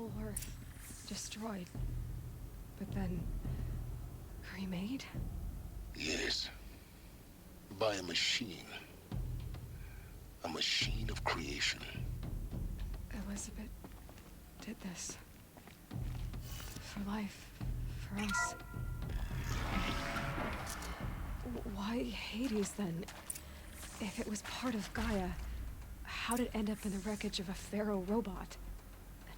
whole Earth destroyed, but then remade? Yes. By a machine. A machine of creation. Elizabeth did this. For life. For us. Why Hades, then? If it was part of Gaia, how'd it end up in the wreckage of a pharaoh robot? And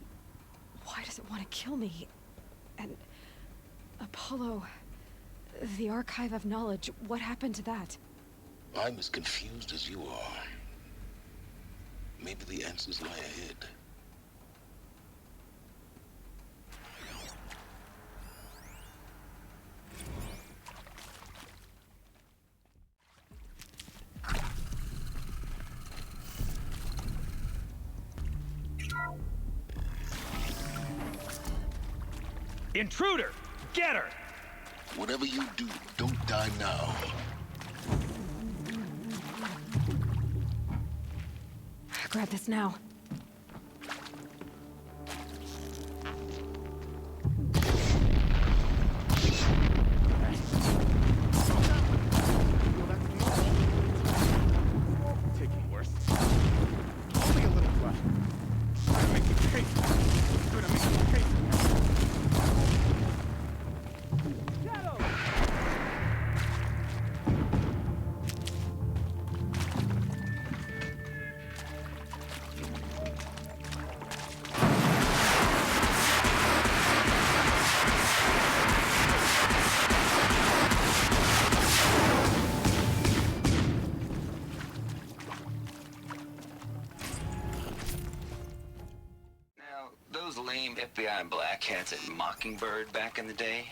why does it want to kill me? And Apollo, the Archive of Knowledge, what happened to that? I'm as confused as you are. Maybe the answers lie ahead. Intruder! Get her! Whatever you do, don't die now. Grab this now. Taking worse. Only a little flush. Trying to make the case. Trying to make the case. Shadow! Those lame FBI black hats at Mockingbird back in the day,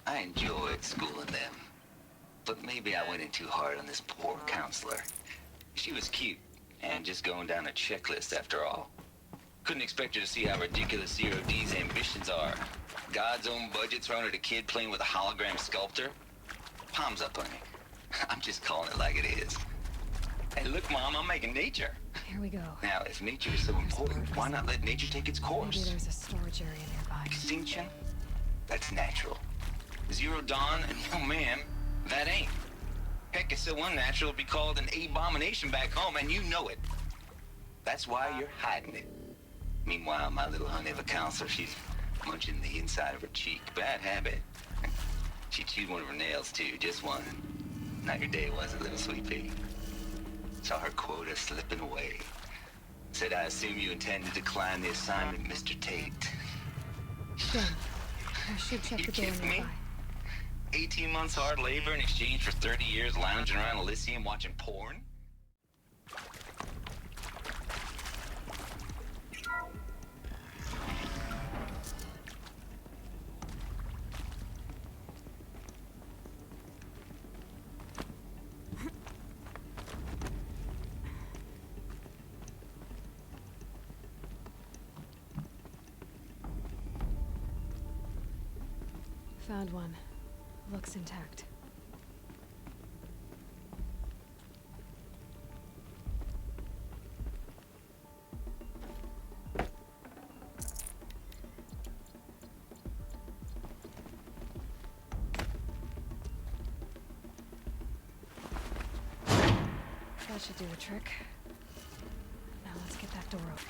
I enjoyed schooling them. But maybe I went in too hard on this poor counselor. She was cute, and just going down a checklist after all. Couldn't expect her to see how ridiculous Zero D's ambitions are. God's own budget thrown at a kid playing with a hologram sculptor. Palms up, honey. I'm just calling it like it is. Hey, look, Mom, I'm making nature. Here we go. Now, if nature is so important, why not let nature take its course? Maybe there's a storage area nearby. Extinction? That's natural. Zero Dawn, and oh man, that ain't. Heck, it's so unnatural to be called an abomination back home, and you know it. That's why you're hiding it. Meanwhile, my little honey of a counselor, she's munching the inside of her cheek. Bad habit. She chewed one of her nails, too, just one. Not your day, was it, little sweet pea? Saw her quota slipping away. Said, I assume you intend to decline the assignment, Mr. Tate. Then, I should check the door kidding me? nearby. 18 months hard labor in exchange for 30 years lounging around Elysium watching porn? Found one. Looks intact. That should do the trick. Now let's get that door open.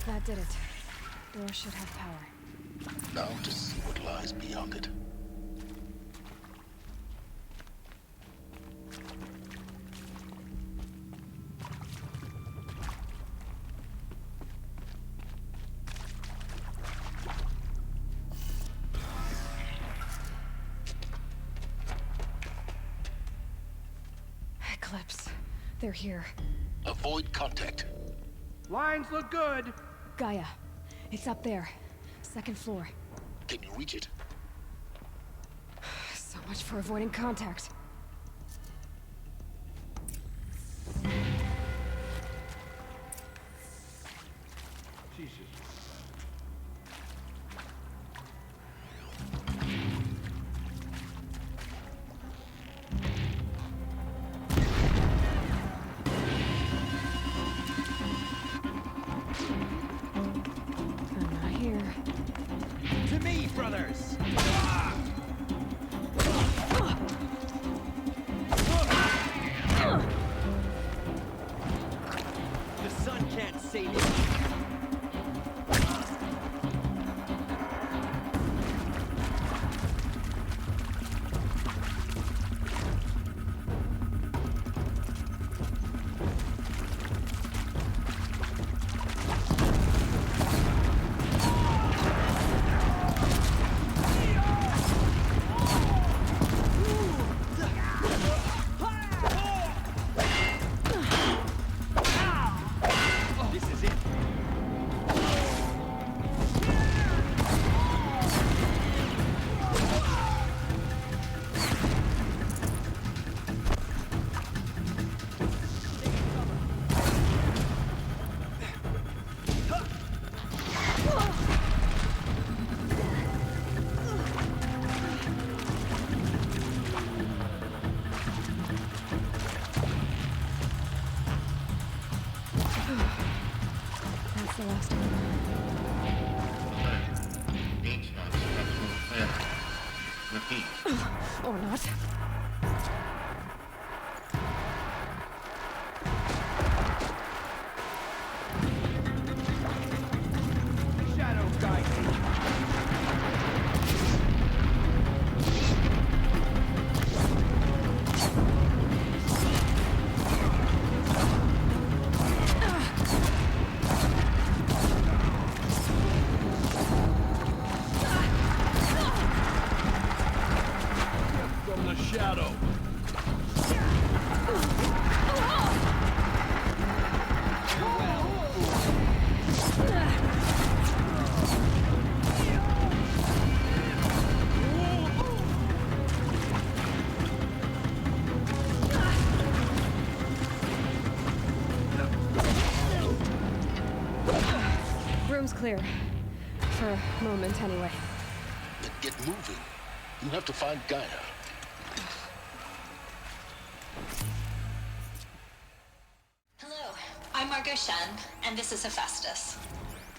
That did it. Door should have power. Now to see what lies beyond it. Eclipse. They're here. Avoid contact. Lines look good. Gaia. It's up there. Second floor. Can you reach it? So much for avoiding contact. Jesus. I'm not here. To me, brothers! The sun can't save it. This is it. That's the last one. Repeat. Or not. Shadow guide me. From the shadow. Room's clear. For a moment, anyway. Then get moving. You have to find Gaia. Hello, I'm Margot Shen, and this is Hephaestus.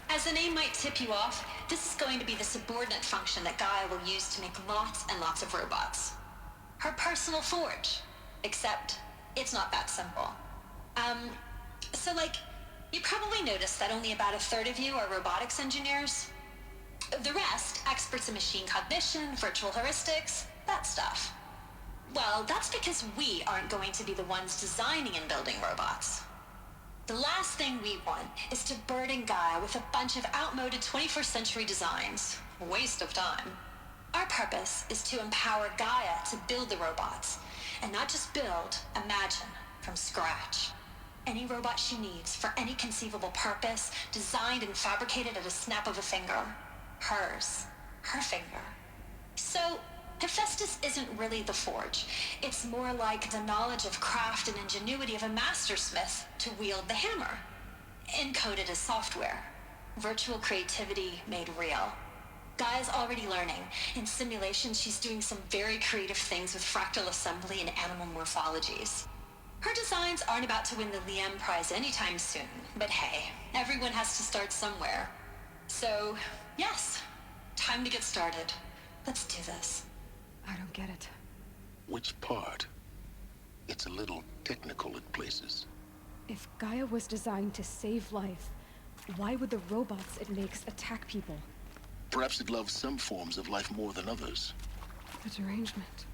As the name might tip you off, this is going to be the subordinate function that Gaia will use to make lots and lots of robots. Her personal forge. Except, it's not that simple. You probably noticed that only about a third of you are robotics engineers. The rest, experts in machine cognition, virtual heuristics, that stuff. Well, that's because we aren't going to be the ones designing and building robots. The last thing we want is to burden Gaia with a bunch of outmoded 21st century designs. Waste of time. Our purpose is to empower Gaia to build the robots, and not just build, imagine, from scratch. Any robot she needs for any conceivable purpose, designed and fabricated at a snap of a finger. Hers. Her finger. So, Hephaestus isn't really the forge. It's more like the knowledge of craft and ingenuity of a mastersmith to wield the hammer. Encoded as software. Virtual creativity made real. Gaia's already learning. In simulations, she's doing some very creative things with fractal assembly and animal morphologies. Her designs aren't about to win the Liam Prize anytime soon, but hey, everyone has to start somewhere. So, yes, time to get started. Let's do this. I don't get it. Which part? It's a little technical in places. If Gaia was designed to save life, why would the robots it makes attack people? Perhaps it loves some forms of life more than others. The derangement.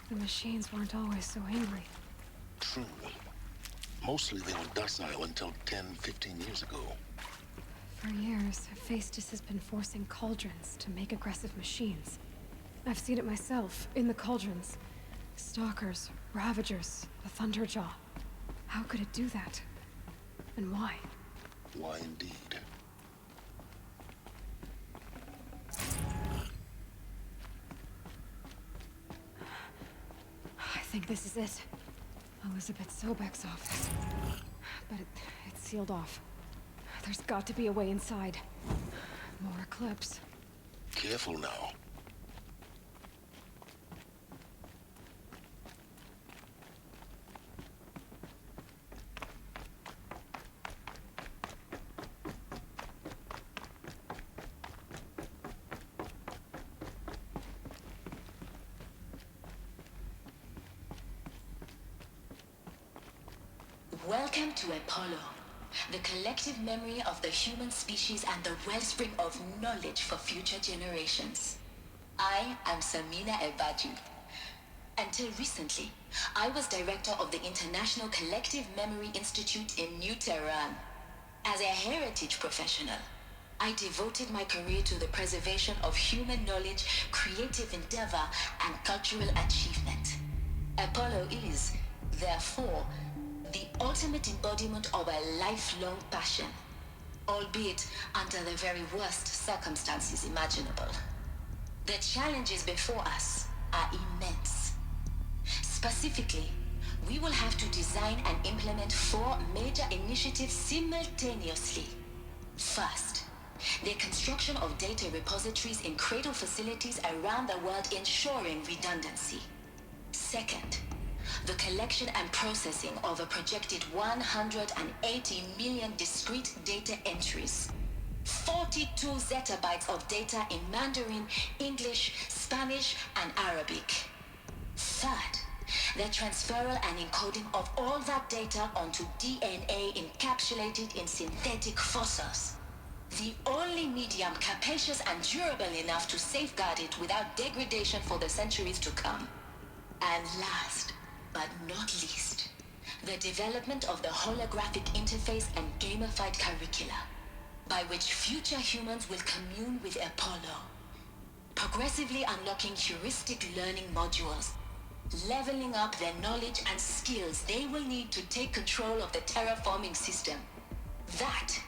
The machines weren't always so angry. True. Mostly they were docile until 10, 15 years ago. For years, Hephaestus has been forcing cauldrons to make aggressive machines. I've seen it myself, in the cauldrons. Stalkers, Ravagers, the Thunderjaw. How could it do that? And why? Why indeed? I think this is it. Elizabeth Sobek's office. But it's sealed off. There's got to be a way inside. More Eclipse. Careful now. Welcome to Apollo, the collective memory of the human species and the wellspring of knowledge for future generations. I am Samina Ebaju. Until recently, I was director of the International Collective Memory Institute in New Tehran. As a heritage professional, I devoted my career to the preservation of human knowledge, creative endeavor, and cultural achievement. Apollo is, therefore, the ultimate embodiment of a lifelong passion, albeit under the very worst circumstances imaginable. The challenges before us are immense. Specifically, we will have to design and implement 4 major initiatives simultaneously. First, the construction of data repositories in cradle facilities around the world ensuring redundancy. Second, the collection and processing of a projected 180 million discrete data entries. 42 zettabytes of data in Mandarin, English, Spanish, and Arabic. Third, the transferal and encoding of all that data onto DNA encapsulated in synthetic fossils. The only medium capacious and durable enough to safeguard it without degradation for the centuries to come. And last, but not least, the development of the holographic interface and gamified curricula, by which future humans will commune with Apollo, progressively unlocking heuristic learning modules, leveling up their knowledge and skills they will need to take control of the terraforming system. That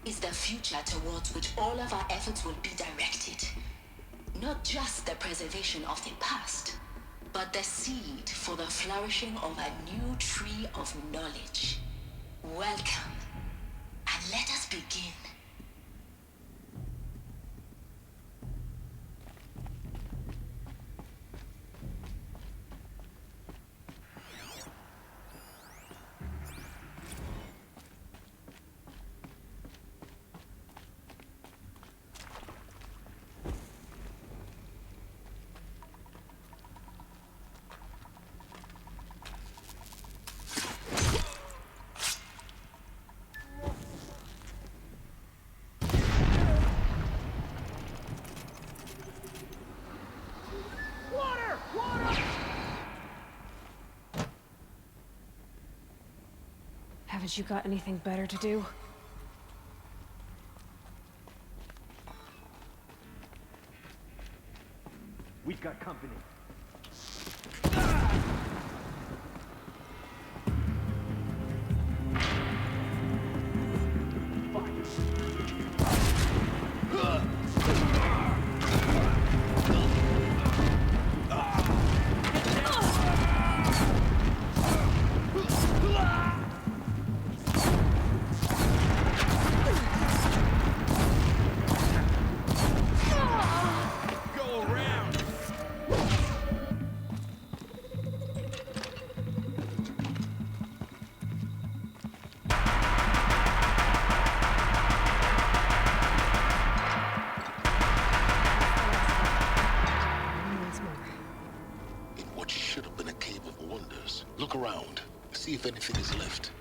is the future towards which all of our efforts will be directed. Not just the preservation of the past, but the seed for the flourishing of a new tree of knowledge. Welcome, and let us begin. Haven't you got anything better to do? We've got company. Look around. See if anything is left.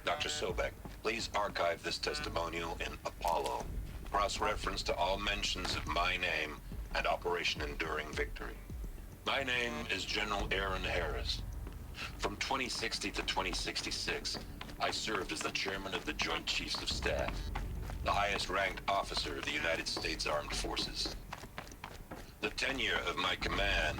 Dr. Dr. Sobek, please archive this testimonial in Apollo. Cross-reference to all mentions of my name and Operation Enduring Victory. My name is General Aaron Harris. From 2060 to 2066, I served as the chairman of the Joint Chiefs of Staff, the highest-ranked officer of the United States Armed Forces. The tenure of my command...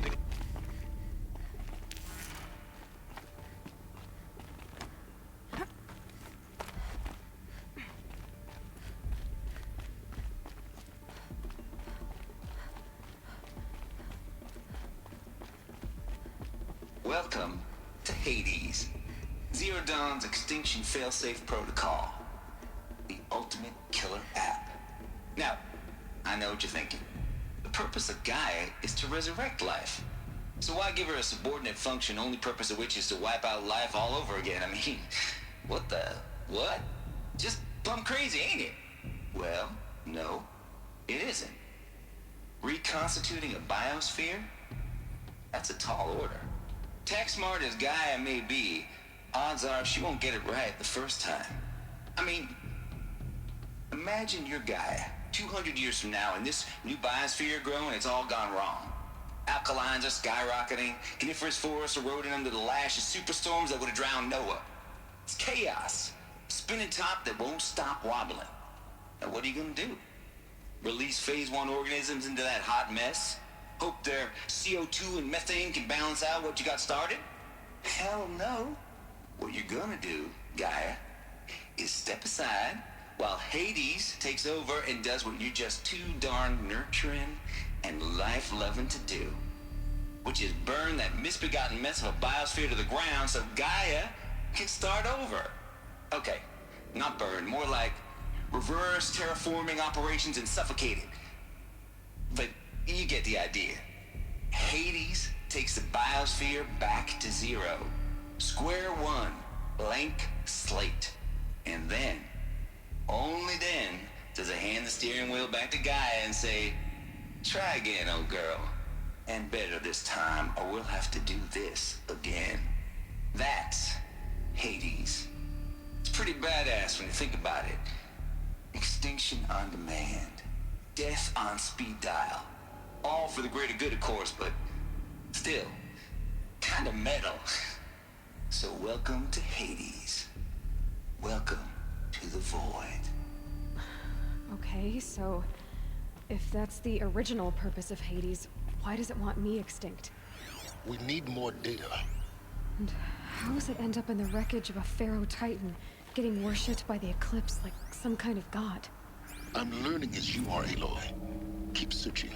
Welcome to Hades, Zero Dawn's extinction failsafe protocol, the ultimate killer app. Now, I know what you're thinking. The purpose of Gaia is to resurrect life. So why give her a subordinate function, only purpose of which is to wipe out life all over again? I mean, what? Just plumb crazy, ain't it? Well, no, it isn't. Reconstituting a biosphere? That's a tall order. Tech smart as Gaia may be, odds are she won't get it right the first time. I mean, imagine you're Gaia, 200 years from now, and this new biosphere growing, it's all gone wrong. Alkalines are skyrocketing, coniferous forests eroding under the lash of superstorms that would have drowned Noah. It's chaos, spinning top that won't stop wobbling. Now what are you gonna do? Release phase 1 organisms into that hot mess? Hope their CO2 and methane can balance out what you got started? Hell no. What you're gonna do, Gaia, is step aside while Hades takes over and does what you're just too darn nurturing and life-loving to do, which is burn that misbegotten mess of a biosphere to the ground so Gaia can start over. Okay, not burn, more like reverse terraforming operations and suffocate it. But you get the idea. Hades takes the biosphere back to zero. Square one, blank slate. And then, only then, does it hand the steering wheel back to Gaia and say, try again, old girl. And better this time, or we'll have to do this again. That's Hades. It's pretty badass when you think about it. Extinction on demand. Death on speed dial. All for the greater good, of course, but still, kind of metal. So welcome to Hades. Welcome to the void. Okay, so if that's the original purpose of Hades, why does it want me extinct? We need more data. And how does it end up in the wreckage of a Pharaoh Titan, getting worshipped by the Eclipse like some kind of god? I'm learning as you are, Aloy. Keep searching.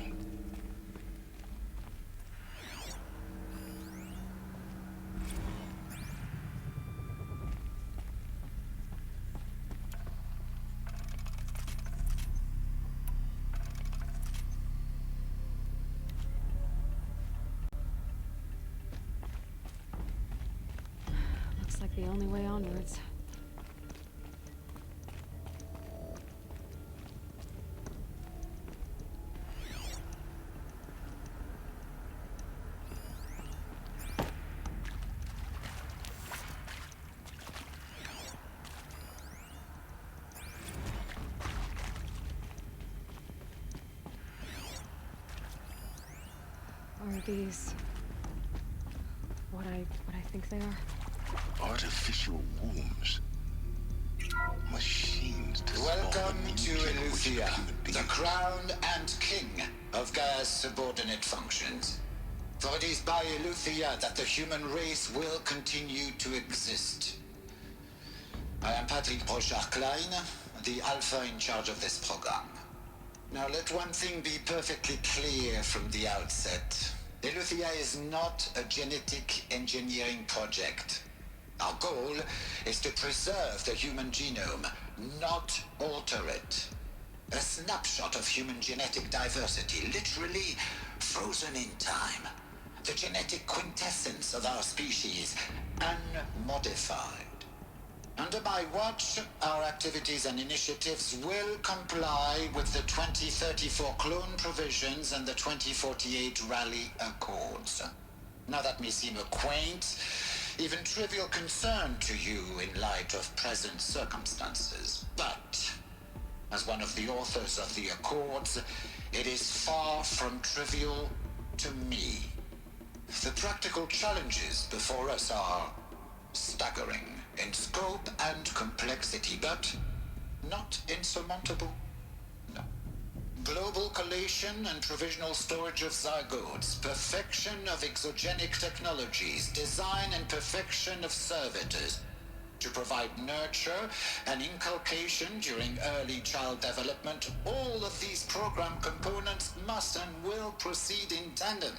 Looks like the only way onwards. Are these what I think they are? Artificial wombs. Machines to Welcome solve a to new generation of Eleuthia, human the beings. crown and king of Gaia's subordinate functions. For it is by Eleuthia that the human race will continue to exist. I am Patrick Brochard-Klein, the Alpha in charge of this program. Now let one thing be perfectly clear from the outset. Eleuthia is not a genetic engineering project. Our goal is to preserve the human genome, not alter it. A snapshot of human genetic diversity, literally frozen in time. The genetic quintessence of our species, unmodified. Under my watch, our activities and initiatives will comply with the 2034 clone provisions and the 2048 Rally Accords. Now that may seem a quaint, even trivial concern to you in light of present circumstances. But, as one of the authors of the Accords, it is far from trivial to me. The practical challenges before us are staggering in scope and complexity, but not insurmountable. No. Global collation and provisional storage of zygotes, perfection of exogenic technologies, design and perfection of servitors to provide nurture and inculcation during early child development. All of these program components must and will proceed in tandem.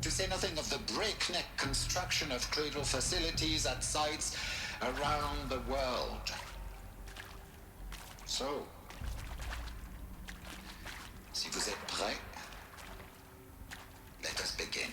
To say nothing of the breakneck construction of cradle facilities at sites around the world. So, si vous êtes prêts, let us begin.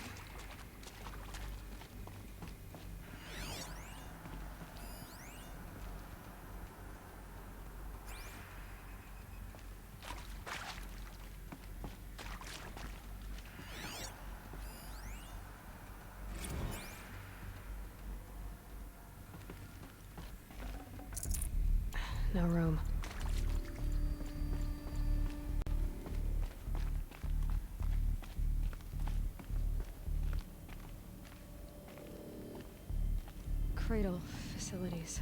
No room. Cradle facilities.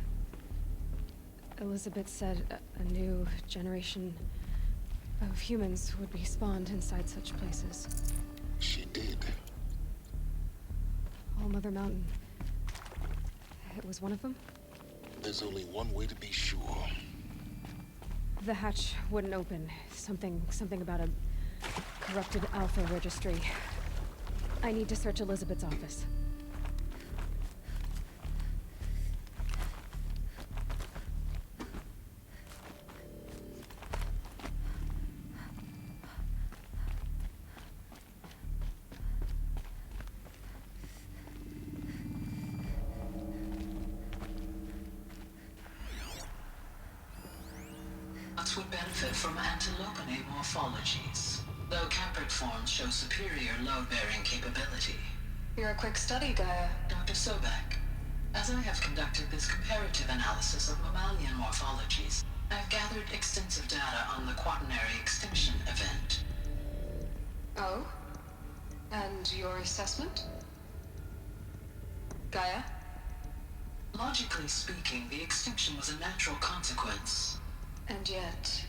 Elizabeth said a new generation of humans would be spawned inside such places. She did. All Mother Mountain. It was one of them? There's only one way to be sure. The hatch wouldn't open. Something about a corrupted Alpha registry. I need to search Elizabeth's office. Would benefit from antilope morphologies, though caprid forms show superior load-bearing capability. You're a quick study, Gaia. Dr. Sobek, as I have conducted this comparative analysis of mammalian morphologies, I've gathered extensive data on the quaternary extinction event. Oh? And your assessment? Gaia? Logically speaking, the extinction was a natural consequence. And yet,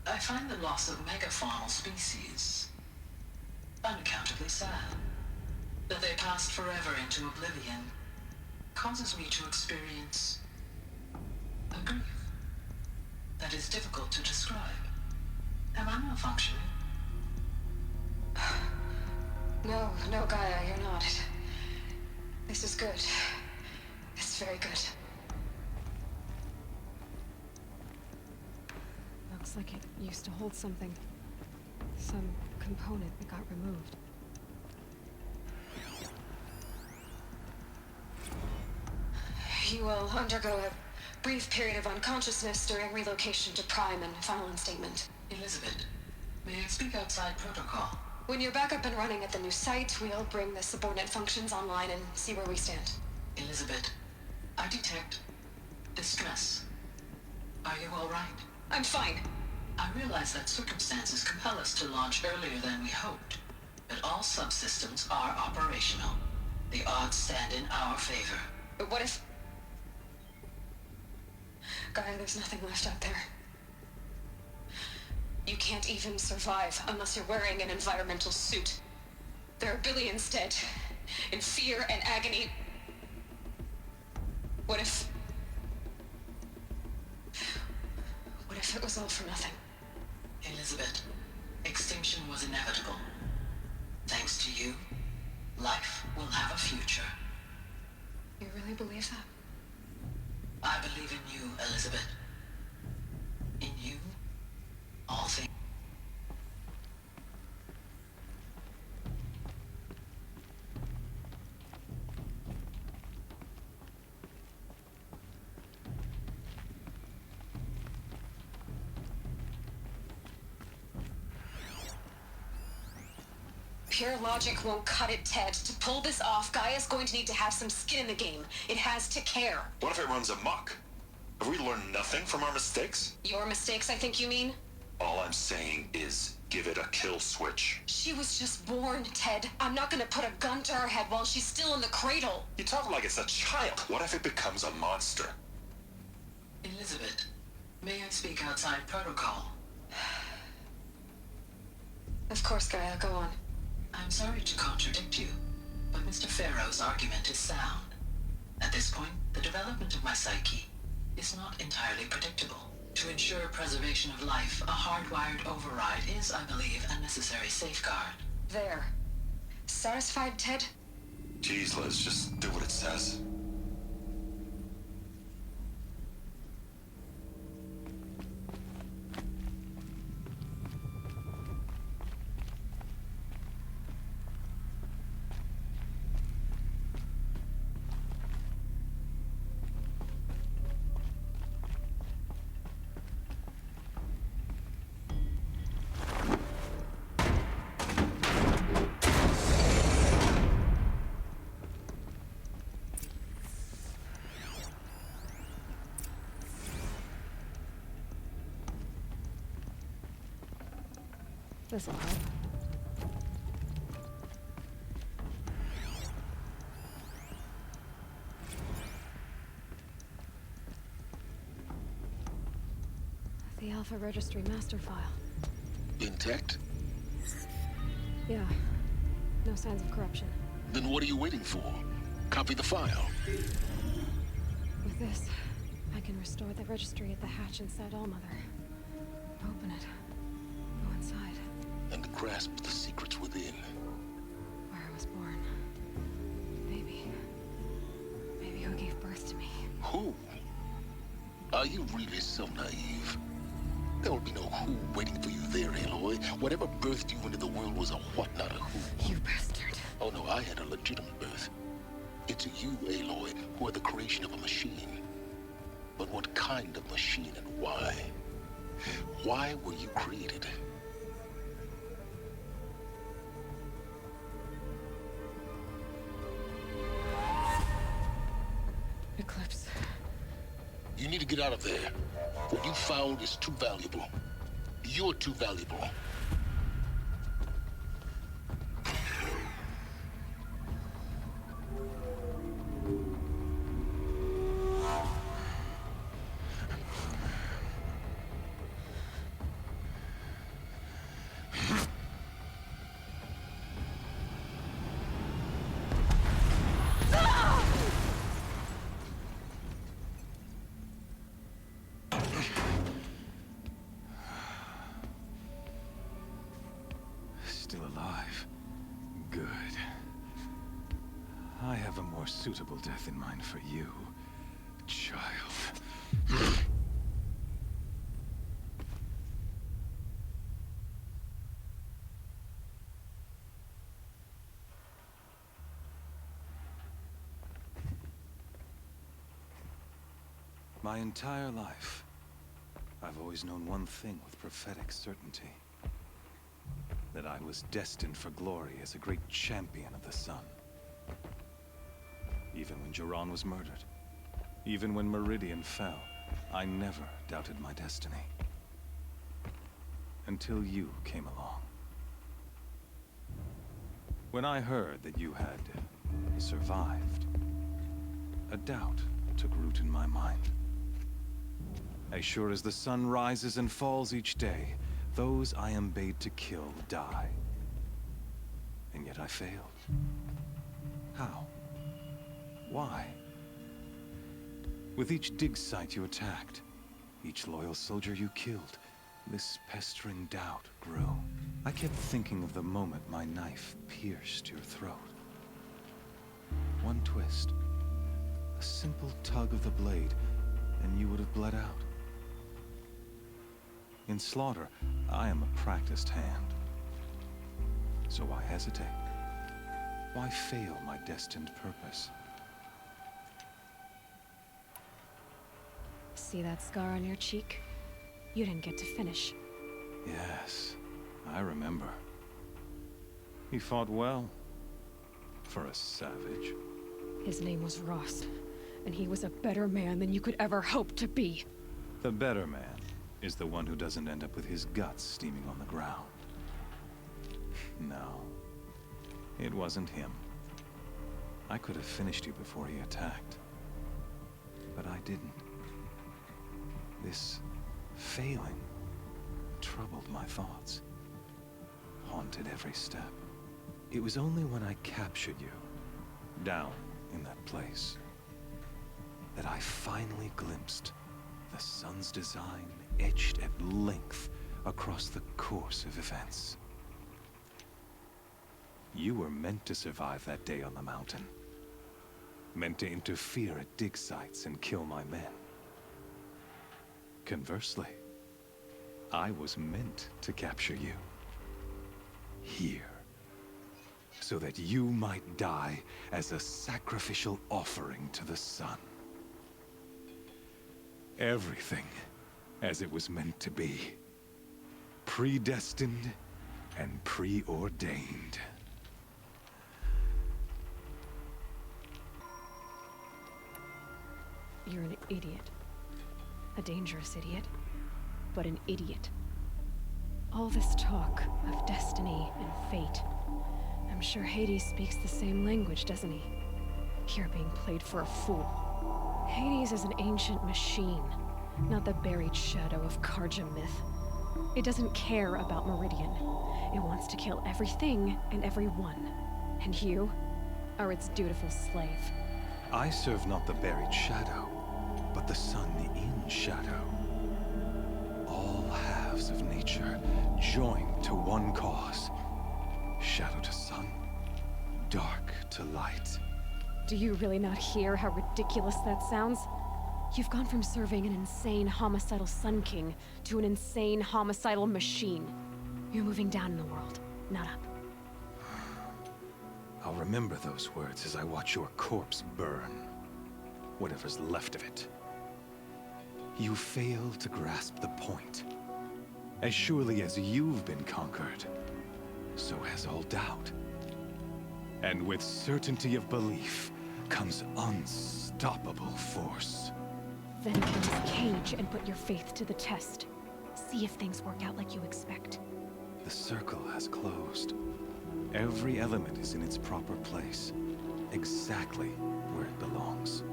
I find the loss of megafaunal species unaccountably sad. That they passed forever into oblivion causes me to experience a grief that is difficult to describe. Am I malfunctioning? No, Gaia, you're not. This is good. It's very good. Looks like it used to hold something. Some component that got removed. You will undergo a brief period of unconsciousness during relocation to Prime and final instatement. Elizabeth, may I speak outside protocol? When you're back up and running at the new site, we'll bring the subordinate functions online and see where we stand. Elizabeth, I detect distress. Are you all right? I'm fine. I realize that circumstances compel us to launch earlier than we hoped, but all subsystems are operational. The odds stand in our favor. But what if... Gaia, there's nothing left out there. You can't even survive unless you're wearing an environmental suit. There are billions dead, in fear and agony. What if it was all for nothing? Elizabeth, extinction was inevitable. Thanks to you, life will have a future. You really believe that? I believe in you, Elizabeth. In you, all things. Pure logic won't cut it, Ted. To pull this off, Gaia's going to need to have some skin in the game. It has to care. What if it runs amok? Have we learned nothing from our mistakes? Your mistakes, I think you mean? All I'm saying is, give it a kill switch. She was just born, Ted. I'm not gonna put a gun to her head while she's still in the cradle. You talk like it's a child. What if it becomes a monster? Elizabeth, may I speak outside protocol? Of course, Gaia, go on. I'm sorry to contradict you, but Mr. Farrow's argument is sound. At this point, the development of my psyche is not entirely predictable. To ensure preservation of life, a hardwired override is, I believe, a necessary safeguard. There. Satisfied, Ted? Geez, Liz, just do what it says. This'll help. The Alpha Registry master file. Intact? Yeah. No signs of corruption. Then what are you waiting for? Copy the file. With this, I can restore the registry at the hatch inside Allmother. Open it. Go inside. And grasp the secrets within. Where I was born. Maybe who gave birth to me. Who? Are you really so naive? There will be no who waiting for you there, Aloy. Whatever birthed you into the world was a what, not a who. You bastard. Oh no, I had a legitimate birth. It's you, Aloy, who are the creation of a machine. But what kind of machine and why? Why were you created? Eclipse. You need to get out of there. What you found is too valuable. You're too valuable. Still alive. Good. I have a more suitable death in mind for you, child. My entire life, I've always known one thing with prophetic certainty. That I was destined for glory as a great champion of the sun. Even when Jiran was murdered, even when Meridian fell, I never doubted my destiny. Until you came along. When I heard that you had survived, a doubt took root in my mind. As sure as the sun rises and falls each day, those I am bade to kill die. And yet I failed. How? Why? With each dig site you attacked, each loyal soldier you killed, this pestering doubt grew. I kept thinking of the moment my knife pierced your throat. One twist, a simple tug of the blade, and you would have bled out. In slaughter, I am a practiced hand. So why hesitate? Why fail my destined purpose? See that scar on your cheek? You didn't get to finish. Yes, I remember. He fought well. For a savage. His name was Ross, and he was a better man than you could ever hope to be. The better man is the one who doesn't end up with his guts steaming on the ground. No, it wasn't him. I could have finished you before he attacked. But I didn't. This failing troubled my thoughts, haunted every step. It was only when I captured you, down in that place, that I finally glimpsed the sun's design etched at length across the course of events. You were meant to survive that day on the mountain. Meant to interfere at dig sites and kill my men. Conversely, I was meant to capture you. Here. So that you might die as a sacrificial offering to the sun. Everything as it was meant to be. Predestined and preordained. You're an idiot. A dangerous idiot, but an idiot. All this talk of destiny and fate. I'm sure Hades speaks the same language, doesn't he? You're being played for a fool. Hades is an ancient machine, not the buried shadow of Karja myth. It doesn't care about Meridian. It wants to kill everything and everyone. And you are its dutiful slave. I serve not the buried shadow, but the sun in shadow. All halves of nature joined to one cause. Shadow to sun, dark to light. Do you really not hear how ridiculous that sounds? You've gone from serving an insane homicidal Sun King to an insane homicidal machine. You're moving down in the world, not up. I'll remember those words as I watch your corpse burn. Whatever's left of it. You fail to grasp the point. As surely as you've been conquered, so has all doubt. And with certainty of belief comes unstoppable force. Then close the cage and put your faith to the test. See if things work out like you expect. The circle has closed. Every element is in its proper place, exactly where it belongs.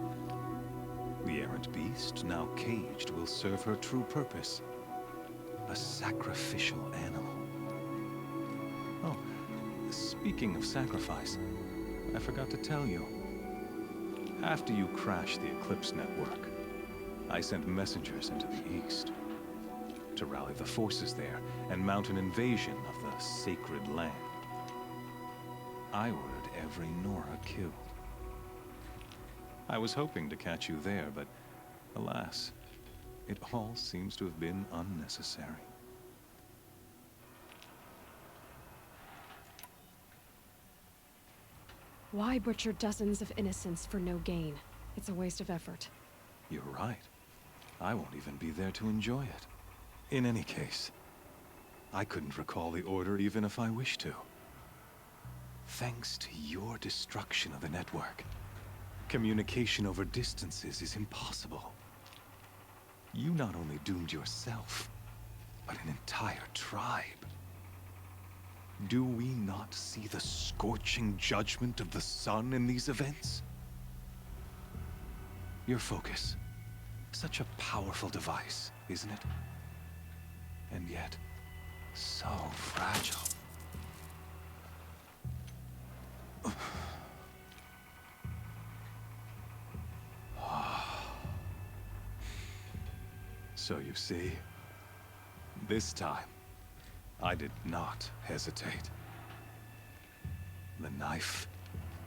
The errant beast, now caged, will serve her true purpose. A sacrificial animal. Oh, speaking of sacrifice, I forgot to tell you. After you crashed the Eclipse network, I sent messengers into the east to rally the forces there and mount an invasion of the sacred land. I ordered every Nora killed. I was hoping to catch you there, but alas, it all seems to have been unnecessary. Why butcher dozens of innocents for no gain? It's a waste of effort. You're right. I won't even be there to enjoy it. In any case, I couldn't recall the order even if I wished to. Thanks to your destruction of the network, communication over distances is impossible. You not only doomed yourself, but an entire tribe. Do we not see the scorching judgment of the sun in these events? Your focus. Such a powerful device, isn't it? And yet, so fragile. So you see, this time, I did not hesitate. The knife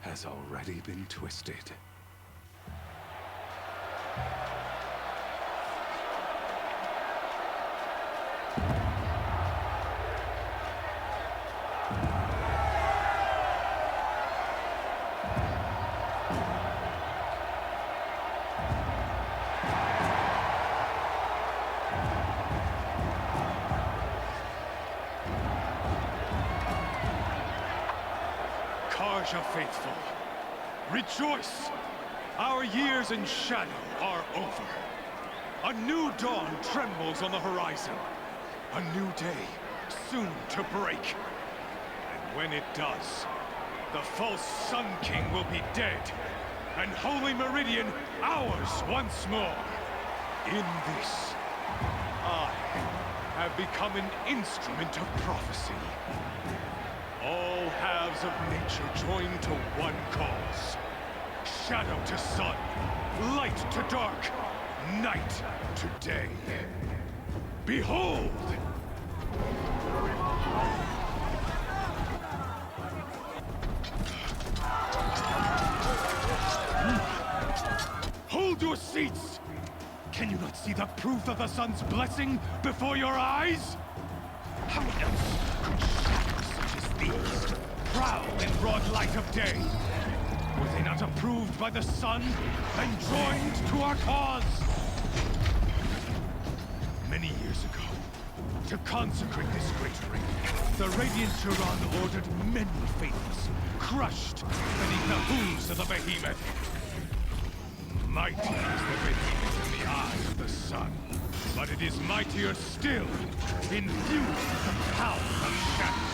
has already been twisted. Marja faithful, rejoice! Our years in shadow are over. A new dawn trembles on the horizon. A new day, soon to break. And when it does, the false Sun King will be dead, and Holy Meridian ours once more. In this, I have become an instrument of prophecy. All halves of nature join to one cause. Shadow to sun, light to dark, night to day. Behold! Hold your seats! Can you not see the proof of the sun's blessing before your eyes? How else could shadows such as these prowl in broad light of day? Were they not approved by the sun and joined to our cause? Many years ago, to consecrate this great ring, the Radiant Turan ordered many faithless, crushed beneath the hooves of the behemoth. Mighty is the behemoth in the eye of the sun, but it is mightier still, infused with the power of shadow.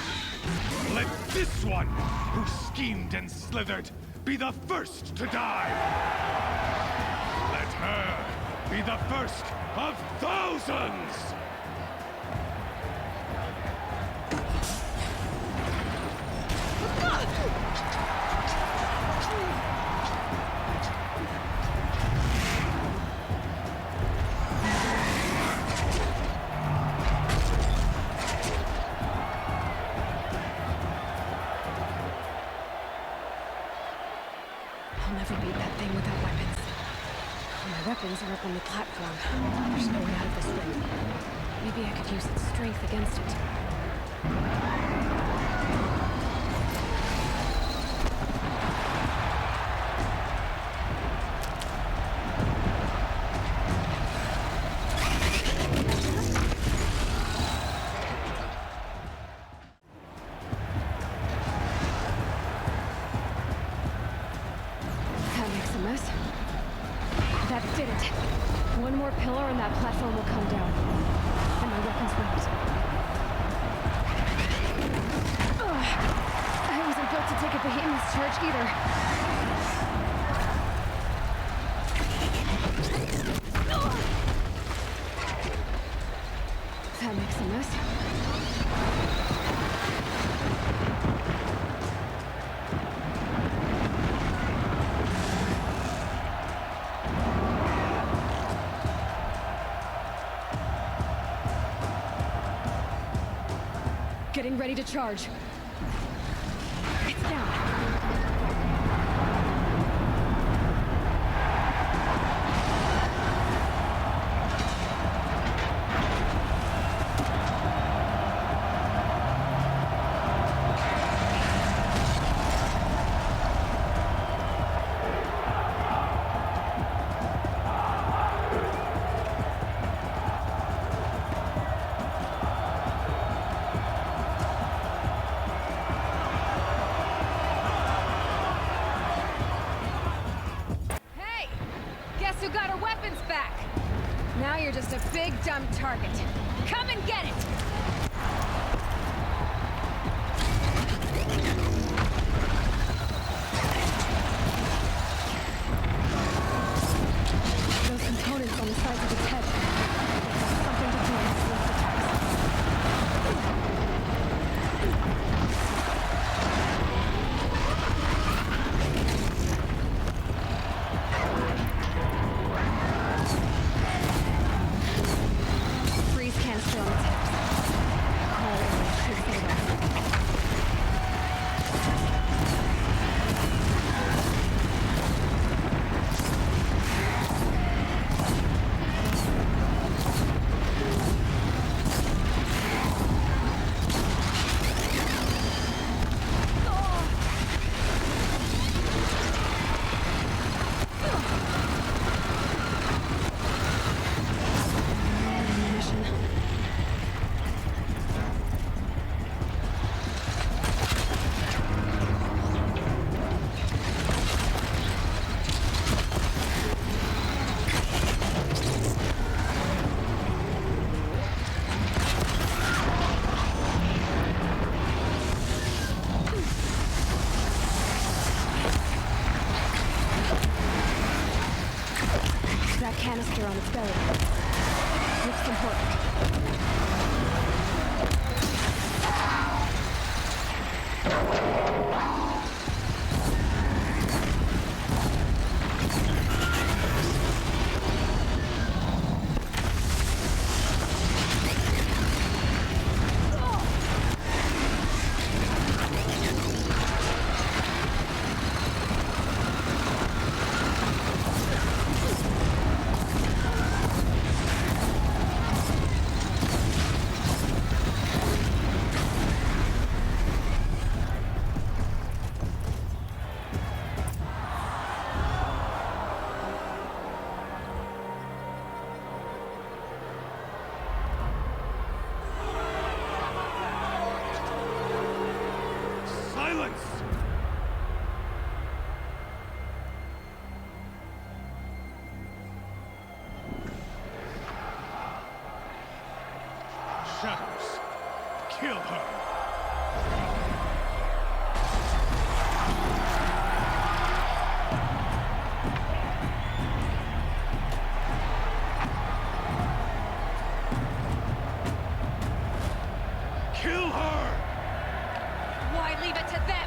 Let this one, who schemed and slithered, be the first to die! Let her be the first of thousands! I'll never beat that thing without weapons. My weapons are up on the platform. There's no way out of this ring. Maybe I could use its strength against it. That makes a mess. That did it. One more pillar and that platform will come down. And my weapons won't. Ugh. I wasn't built to take a behemoth's charge either. Ugh. That makes a mess. Getting ready to charge. It's down. Hey! Guess who got her weapons back? Now you're just a big dumb target. Come and get it! Those components on the sides of its head. Something to do with sleep attacks. Freeze canister on its hips. water on its belly. With some hook. Silence! Shadows, kill her! Kill her! Why leave it to them?